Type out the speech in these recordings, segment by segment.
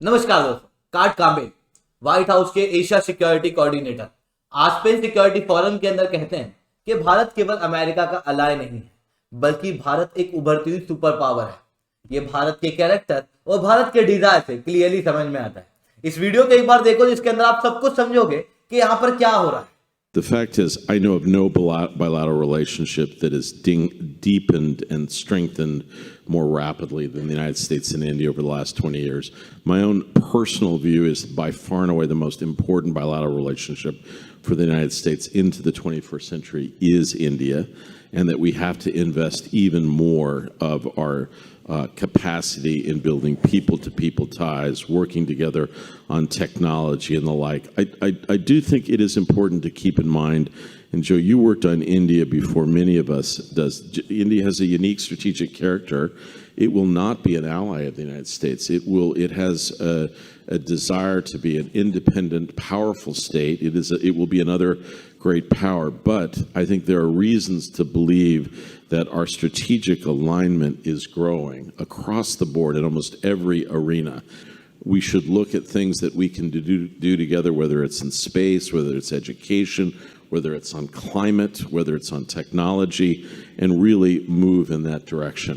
नमस्कार दोस्तों। Kurt Campbell White House के Asia security coordinator Aspen security forum के अंदर कहते हैं कि भारत केवल अमेरिका का अलाय नहीं है, बल्कि भारत एक उभरती हुई सुपर पावर है। ये भारत के कैरेक्टर और भारत के डिजायर से क्लियरली समझ में आता है। इस वीडियो को एक बार देखो, जिसके अंदर आप सब कुछ समझोगे कि यहाँ पर क्या हो रहा है। The fact is, I know of no bilateral relationship that has deepened and strengthened more rapidly than the United States and India over the last 20 years. My own personal view is by far and away the most important bilateral relationship for the United States into the 21st century is India, and that we have to invest even more of our capacity in building people-to-people ties, working together on technology and the like. I do think it is important to keep in mind, and Joe, you worked on India before many of us does. India has a unique strategic character. It will not be an ally of the United States. It has a desire to be an independent, powerful state. It will be another great power, but I think there are reasons to believe that our strategic alignment is growing across the board in almost every arena. We should look at things that we can do together, whether it's in space, whether it's education, whether it's on climate, whether it's on technology, and really move in that direction.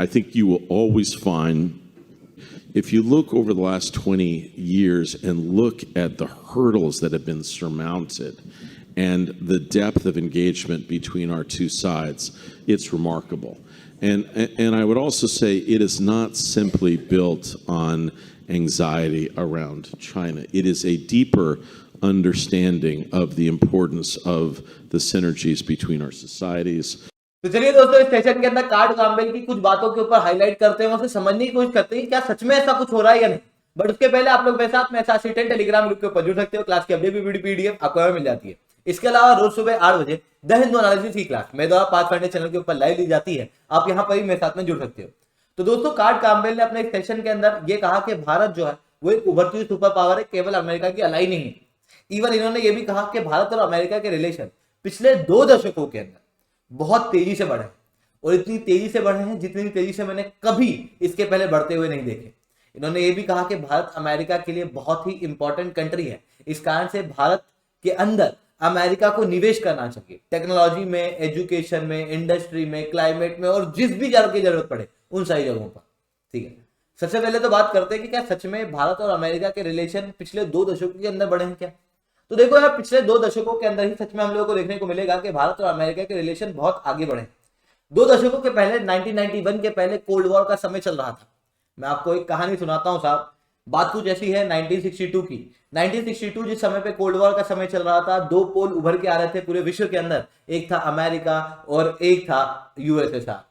I think you will always find, if you look over the last 20 years and look at the hurdles that have been surmounted and the depth of engagement between our two sides, it's remarkable. And I would also say it is not simply built on anxiety around China. It is a deeper understanding of the importance of the synergies between our societies. तो चलिए दोस्तों, इस session के अंदर card काम्बेल की कुछ बातों के ऊपर हाईलाइट करते हैं, उसे समझने की कोशिश करते हैं क्या सच में ऐसा कुछ हो रहा है या नहीं। बट उसके पहले आप लोग मेरे साथ में टेलीग्राम ग्रुप के ऊपर जुड़ सकते हो। क्लास की अपडेट पीडीएफ आपको मिल जाती है। इसके अलावा रोज सुबह 8 बजे द हिंदू एनालिसिस की क्लास मेरे द्वारा पाथफाइंडर चैनल के ऊपर लाइव ली जाती है। आप यहाँ पर भी मेरे साथ में जुड़ सकते हो। तो दोस्तों, कार्ड काम्बेल ने अपने सेशन के अंदर ये कहा कि भारत जो है वो एक उभरती हुई सुपर पावर है, केवल अमेरिका की अलाई नहीं है। इवन इन्होंने ये भी कहा कि भारत और अमेरिका के रिलेशन पिछले 2 दशकों के अंदर बहुत तेजी से बढ़े, और इतनी तेजी से बढ़े हैं जितनी तेजी से मैंने कभी इसके पहले बढ़ते हुए नहीं देखे। इन्होंने ये भी कहा कि भारत अमेरिका के लिए बहुत ही इंपॉर्टेंट कंट्री है। इस कारण से भारत के अंदर अमेरिका को निवेश करना चाहिए, टेक्नोलॉजी में, एजुकेशन में, इंडस्ट्री में, क्लाइमेट में, और जिस भी जगह की जरूरत पड़े उन सारी जगहों पर। ठीक है, सबसे पहले तो बात करते हैं कि क्या सच में भारत और अमेरिका के रिलेशन पिछले 2 दशकों के अंदर बढ़े हैं क्या। तो देखो यार, पिछले 2 दशकों के अंदर ही सच में हम लोगों को देखने को मिलेगा कि भारत और अमेरिका के रिलेशन बहुत आगे बढ़े। 2 दशकों के पहले 1991 के पहले कोल्ड वॉर का समय चल रहा था। मैं आपको एक कहानी सुनाता हूं साहब। बात कुछ ऐसी है 1962 की। 1962 जिस समय पे कोल्ड वॉर का समय चल रहा था, 2 पोल उभर के आ रहे थे पूरे विश्व के अंदर। एक था अमेरिका और एक था यूएसएसआर।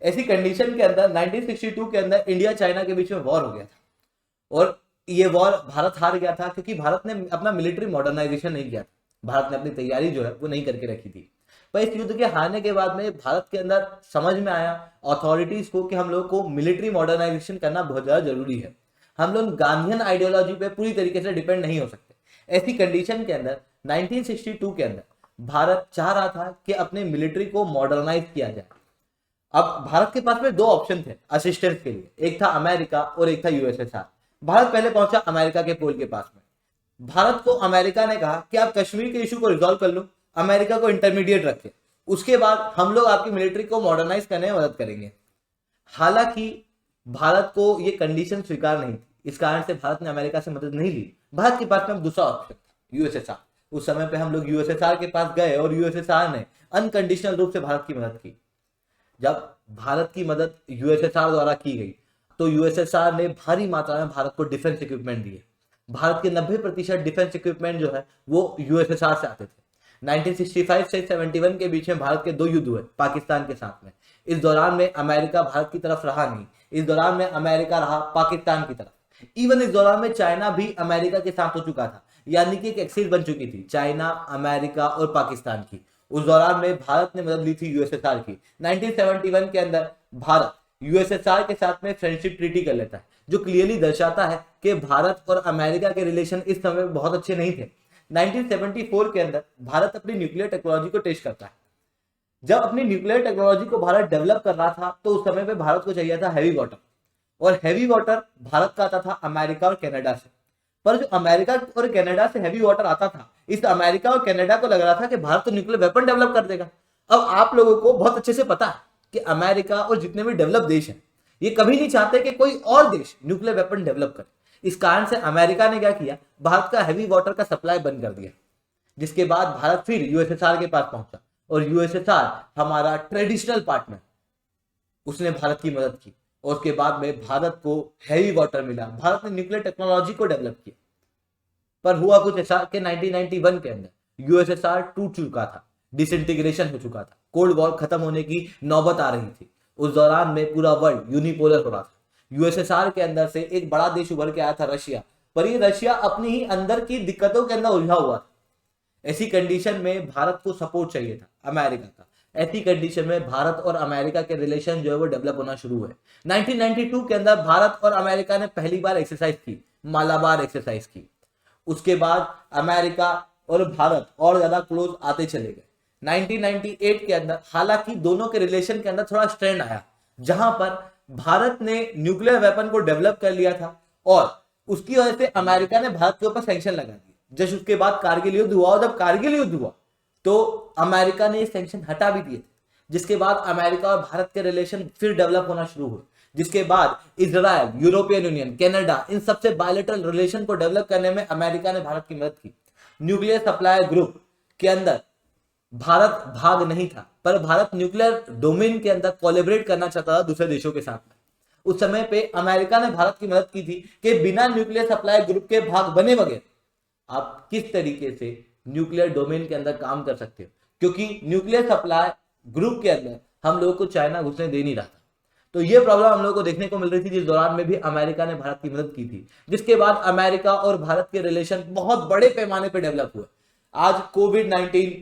ऐसी कंडीशन के अंदर 1962 के अंदर इंडिया चाइना के बीच में वॉर हो गया था, और ये वॉर भारत हार गया था क्योंकि भारत ने अपना मिलिट्री मॉडर्नाइजेशन नहीं किया था। भारत ने अपनी तैयारी जो है वो नहीं करके रखी थी। पर इस युद्ध के हारने के बाद में भारत के अंदर समझ में आया अथॉरिटीज को कि हम लोग को मिलिट्री मॉडर्नाइजेशन करना बहुत ज्यादा जरूरी है। हम लोग गांधीयन आइडियोलॉजी पे पूरी तरीके से डिपेंड नहीं हो सकते। ऐसी कंडीशन के अंदर 1962 के अंदर भारत चाह रहा था कि अपने मिलिट्री को मॉडर्नाइज किया जाए। अब भारत के पास में 2 ऑप्शन थे असिस्टेंस के लिए, एक था अमेरिका और एक था यूएसएसआर। भारत पहले पहुंचा अमेरिका के पोल के पास में। भारत को अमेरिका ने कहा कि आप कश्मीर के इशू को रिजॉल्व कर लो, अमेरिका को इंटरमीडिएट रखे, उसके बाद हम लोग आपकी मिलिट्री को मॉडर्नाइज करने में मदद करेंगे। हालांकि भारत को यह कंडीशन स्वीकार नहीं थी, इस कारण से भारत ने अमेरिका से मदद नहीं ली। भारत के पास में दूसरा ऑप्शन था यूएसएसआर। उस समय पे हम लोग यूएसएसआर के पास गए और यूएसएसआर ने अनकंडीशनल रूप से भारत की मदद की। जब भारत की मदद यूएसएसआर द्वारा की गई तो यूएसएसआर ने भारी मात्रा में भारत को डिफेंस इक्विपमेंट दिए। भारत के 90% डिफेंस इक्विपमेंट जो है वो यूएसएसआर से आते थे। 1965 से 71 के बीच में भारत के 2 युद्ध हुए पाकिस्तान के साथ में। इस दौरान में अमेरिका भारत की तरफ रहा नहीं, इस दौरान में अमेरिका रहा पाकिस्तान की तरफ। इवन इस दौरान में चाइना भी अमेरिका के साथ हो चुका था, यानी कि एक एक्सिस बन चुकी थी चाइना, अमेरिका और पाकिस्तान की। उस दौरान में भारत ने मदद ली थी यूएसएसआर की। 1971 के अंदर भारत यूएसएसआर के साथ में फ्रेंडशिप ट्रीटी कर लेता है, जो क्लियरली दर्शाता है कि भारत और अमेरिका के रिलेशन इस समय बहुत अच्छे नहीं थे। 1974 के अंदर भारत अपनी न्यूक्लियर टेक्नोलॉजी को टेस्ट करता है। जब अपनी न्यूक्लियर टेक्नोलॉजी को भारत डेवलप कर रहा था तो उस समय पे भारत को चाहिए था हैवी बॉटम। और हैवी वाटर भारत का आता था अमेरिका और कनाडा से। पर जो अमेरिका और कनाडा से हैवी वाटर आता था, इस अमेरिका और कनाडा को लग रहा था कि भारत तो न्यूक्लियर वेपन डेवलप कर देगा। अब आप लोगों को बहुत अच्छे से पता है कि अमेरिका और जितने भी डेवलप देश हैं, ये कभी नहीं चाहते कि कोई और देश न्यूक्लियर वेपन डेवलप करे। इस कारण से अमेरिका ने क्या किया, भारत का हैवी वाटर का सप्लाई बंद कर दिया, जिसके बाद भारत फिर यूएसएसआर के पास पहुंचा और यूएसएसआर हमारा ट्रेडिशनल पार्टनर, उसने भारत की मदद की और उसके बाद में भारत को हैवी वाटर मिला। भारत ने न्यूक्लियर टेक्नोलॉजी को डेवलप किया। पर हुआ कुछ ऐसा कि 1991 के अंदर यूएसएसआर टूट चुका था, डिसइंटीग्रेशन हो चुका था, कोल्ड वॉर खत्म होने की नौबत आ रही थी। उस दौरान में पूरा वर्ल्ड यूनिपोलर हो रहा था। यूएसएसआर के अंदर से एक बड़ा देश उभर के आया था रशिया, पर ये रशिया अपनी ही अंदर की दिक्कतों के अंदर उलझा हुआ था। ऐसी कंडीशन में भारत को सपोर्ट चाहिए था अमेरिका का। ऐसी कंडीशन में भारत और अमेरिका के रिलेशन जो है वो डेवलप होना शुरू हुए। 1992 के अंदर भारत और अमेरिका ने पहली बार एक्सरसाइज की, मालाबार एक्सरसाइज की। उसके बाद अमेरिका और भारत और ज्यादा क्लोज आते चले गए। 1998 के अंदर हालांकि दोनों के रिलेशन के अंदर थोड़ा स्ट्रेंड आया, जहां पर भारत ने न्यूक्लियर वेपन को डेवलप कर लिया था और उसकी वजह से अमेरिका ने भारत के ऊपर सैंक्शन लगा दिए। जब उसके बाद कारगिल युद्ध हुआ और जब कारगिल युद्ध हुआ तो अमेरिका ने ये सैंक्शन हटा भी दिए थे, जिसके बाद अमेरिका और भारत के रिलेशन फिर डेवलप होना शुरू हुए। जिसके बाद इजराइल, यूरोपियन यूनियन, कनाडा, इन सबसे बायलैटरल रिलेशन को डेवलप करने में अमेरिका ने भारत की मदद की। न्यूक्लियर सप्लाई ग्रुप के अंदर भारत भाग नहीं था, पर भारत न्यूक्लियर डोमेन के अंदर कोलैबोरेट करना चाहता था दूसरे देशों के साथ। उस समय पे अमेरिका ने भारत की मदद की थी कि बिना न्यूक्लियर सप्लाई ग्रुप के भाग बने बगैर आप किस तरीके से न्यूक्लियर डोमेन के अंदर काम कर सकते हो, क्योंकि न्यूक्लियर सप्लाई ग्रुप के अंदर हम लोगों को चाइना घुसने दे नहीं रहा था। तो ये प्रॉब्लम हम लोगों को देखने को मिल रही थी, जिस दौरान में भी अमेरिका ने भारत की मदद की थी। जिसके बाद अमेरिका और भारत के रिलेशन बहुत बड़े पैमाने पर डेवलप हुए। आज कोविड-19,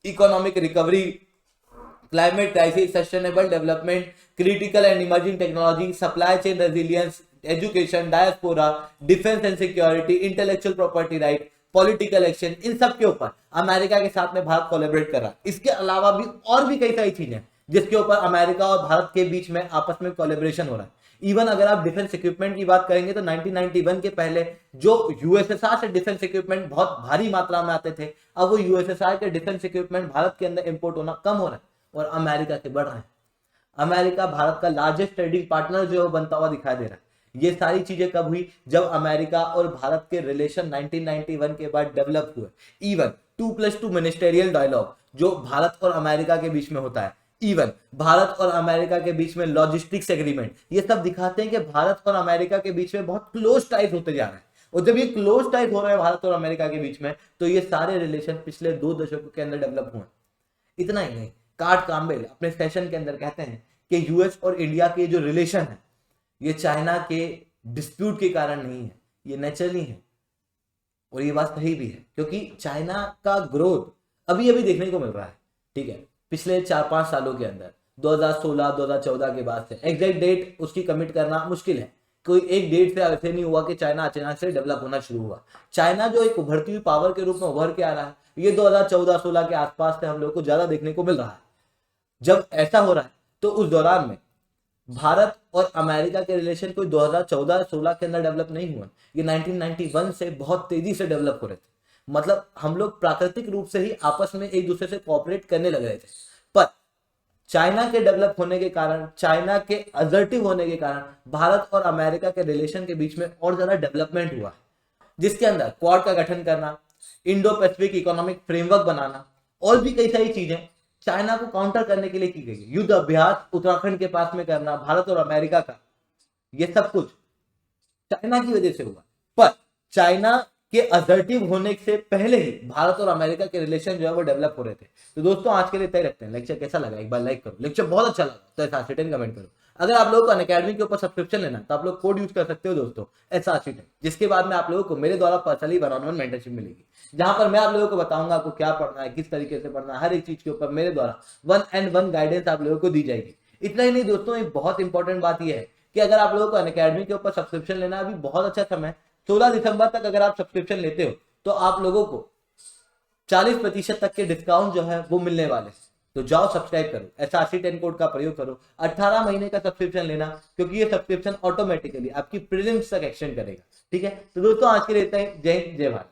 economic recovery, climate crisis, sustainable development, critical and emerging technology, supply chain resilience, education, diaspora, defence and security, intellectual property right, political action, इन सब के ऊपर अमेरिका के साथ में भारत कोलैबोरेट कर रहा है। इसके अलावा भी और भी कई सारी चीजें जिसके ऊपर अमेरिका और भारत के बीच में आपस में कोलैबोरेशन हो रहा है। इवन अगर आप डिफेंस इक्विपमेंट की बात करेंगे तो 1991 के पहले जो यूएसएसआर से डिफेंस इक्विपमेंट बहुत भारी मात्रा में आते थे, अब वो यूएसएसआर के डिफेंस इक्विपमेंट भारत के अंदर इंपोर्ट होना कम हो रहा है और अमेरिका के बढ़ रहे हैं। अमेरिका भारत का लार्जेस्ट ट्रेडिंग पार्टनर जो है बनता हुआ दिखाई दे रहा है। ये सारी चीजें कब हुई, जब अमेरिका और भारत के रिलेशन 1991 के बाद डेवलप हुए। इवन 2+2 मिनिस्टेरियल डायलॉग जो भारत और अमेरिका के बीच में होता है, इवन भारत और अमेरिका के बीच में लॉजिस्टिक्स एग्रीमेंट, ये सब दिखाते हैं कि भारत और अमेरिका के बीच में बहुत क्लोज टाइज होते जा रहे हैं। और जब ये क्लोज टाइज हो रहे हैं भारत और अमेरिका के बीच में, तो ये सारे रिलेशन पिछले 2 दशकों के अंदर डेवलप हुए। इतना ही नहीं, कार्ट काम्बेल अपने सेशन के अंदर कहते हैं कि यूएस और इंडिया के जो रिलेशन है ये चाइना के डिस्प्यूट के कारण नहीं है, ये नेचुरली है। और ये बात सही भी है, क्योंकि चाइना का ग्रोथ अभी अभी देखने को मिल रहा है। ठीक है, पिछले 4-5 सालों के अंदर 2016-2014 के बाद से एग्जैक्ट डेट उसकी कमिट करना मुश्किल है। कोई एक डेट से ऐसे नहीं हुआ कि चाइना अचानक से डेवलप होना शुरू हुआ। चाइना जो एक उभरती हुई पावर के रूप में उभर के आ रहा है, ये 2014-16 के आसपास से हम लोग को ज्यादा देखने को मिल रहा है। जब ऐसा हो रहा है तो उस दौरान में भारत और अमेरिका के रिलेशन कोई 2014-16 के अंदर डेवलप नहीं हुआ, ये 1991 से बहुत तेजी से डेवलप हो रहे थे। मतलब हम लोग प्राकृतिक रूप से ही आपस में एक दूसरे से कोऑपरेट करने लग रहे थे। पर चाइना के डेवलप होने के कारण, चाइना के असर्टिव होने के कारण भारत और अमेरिका के रिलेशन के बीच में और ज्यादा डेवलपमेंट हुआ, जिसके अंदर क्वाड का गठन करना, इंडो पैसिफिक इकोनॉमिक फ्रेमवर्क बनाना और भी कई सारी चीजें चाइना को काउंटर करने के लिए की गई। युद्ध अभ्यास उत्तराखंड के पास में करना भारत और अमेरिका का, ये सब कुछ चाइना की वजह से हुआ। पर चाइना के असर्टिव होने से पहले ही भारत और अमेरिका के रिलेशन जो है वो डेवलप हो रहे थे। तो दोस्तों आज के लिए इतना ही रखते हैं। लेक्चर कैसा लगा एक बार लाइक करो, लेक्चर बहुत अच्छा लगा तो SRC10 कमेंट करो। अगर आप लोगों को अनअकैडमी के ऊपर सब्सक्रिप्शन लेना है तो आप लोग कोड यूज कर सकते हो दोस्तों SRC10, जिसके बाद में आप लोगों को मेरे द्वारा पर्सनली वन-ऑन-वन मेंटरशिप मिलेगी, जहां पर मैं आप लोगों को बताऊंगा आपको क्या पढ़ना है, किस तरीके से पढ़ना है, हर एक चीज के ऊपर मेरे द्वारा 1-on-1 गाइडेंस आप लोगों को दी जाएगी। इतना ही नहीं दोस्तों, एक बहुत इंपॉर्टेंट बात यह है कि अगर आप लोगों को अनअकैडमी के ऊपर सब्सक्रिप्शन लेना है, अभी बहुत अच्छा समय 16 दिसंबर तक अगर आप सब्सक्रिप्शन लेते हो तो आप लोगों को 40% तक के डिस्काउंट जो है वो मिलने वाले। तो जाओ सब्सक्राइब करो, SRC10 कोड का प्रयोग करो, 18 महीने का सब्सक्रिप्शन लेना, क्योंकि ये सब्सक्रिप्शन ऑटोमेटिकली आपकी प्रीलिम्स तक एक्सटेंड करेगा। ठीक है, तो दोस्तों आज के लिए इतना ही। जय हिंद, जय भारत।